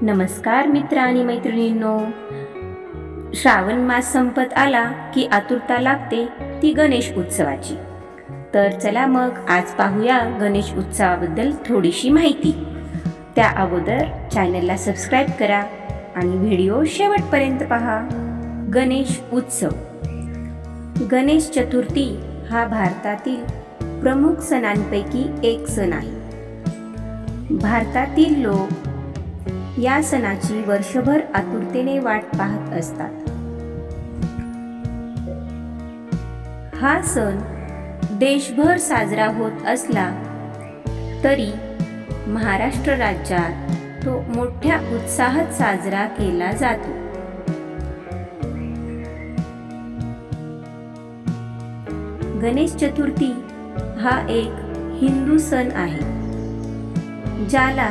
नमस्कार मित्र आणि मैत्रिणींनो, श्रावण मास संपत आला की आतुरता लागते ती गणेश उत्सवाची। तर चला मग आज पाहूया गणेश उत्सवाबद्दल थोडीशी माहिती। त्या अगोदर चॅनलला सबस्क्राइब करा आणि व्हिडिओ शेवटपर्यंत पहा। गणेश उत्सव। गणेश चतुर्थी हा भारतातील प्रमुख सणांपैकी एक सण आहे। भारतातील लोक या सणाची वर्षभर आतुरतेने वाट पाहत असतात। हा सण देशभर साजरा होत असला तरी महाराष्ट्र राज्यात तो मोठ्या उत्साहात साजरा केला जातो। गणेश चतुर्थी हा एक हिंदू सण आहे ज्याला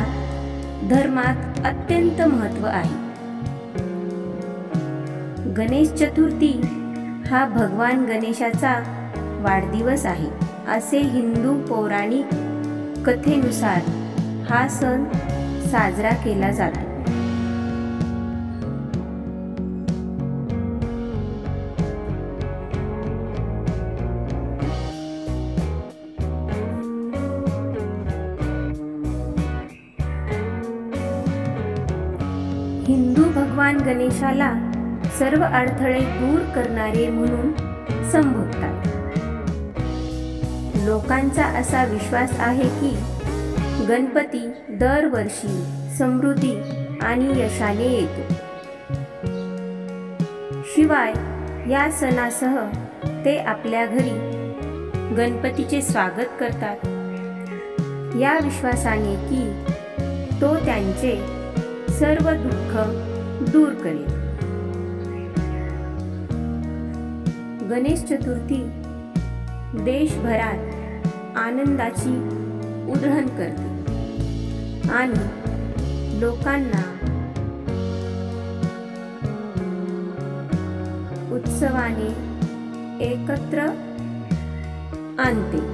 धर्मात अत्यंत महत्त्व आहे। गणेश चतुर्थी हा भगवान गणेशाचा वाढदिवस आहे असे हिंदू पौराणिक कथेनुसार हा सण साजरा केला जातो। हिंदू भगवान गणेशाला सर्व अडथळे दूर करणारे म्हणून संबोधतात। लोकांचा असा विश्वास आहे की गणपती दरवर्षी समृद्धी आणि यशाने येतो। शिवाय या सणासह ते आपल्या घरी गणपतीचे स्वागत करतात या विश्वासाने की तो त्यांचे सर्व दुःख दूर करेल। गणेश चतुर्थी देशभरात आनंदाची उधळण करते आणि लोकांना उत्सवाने एकत्र आणते।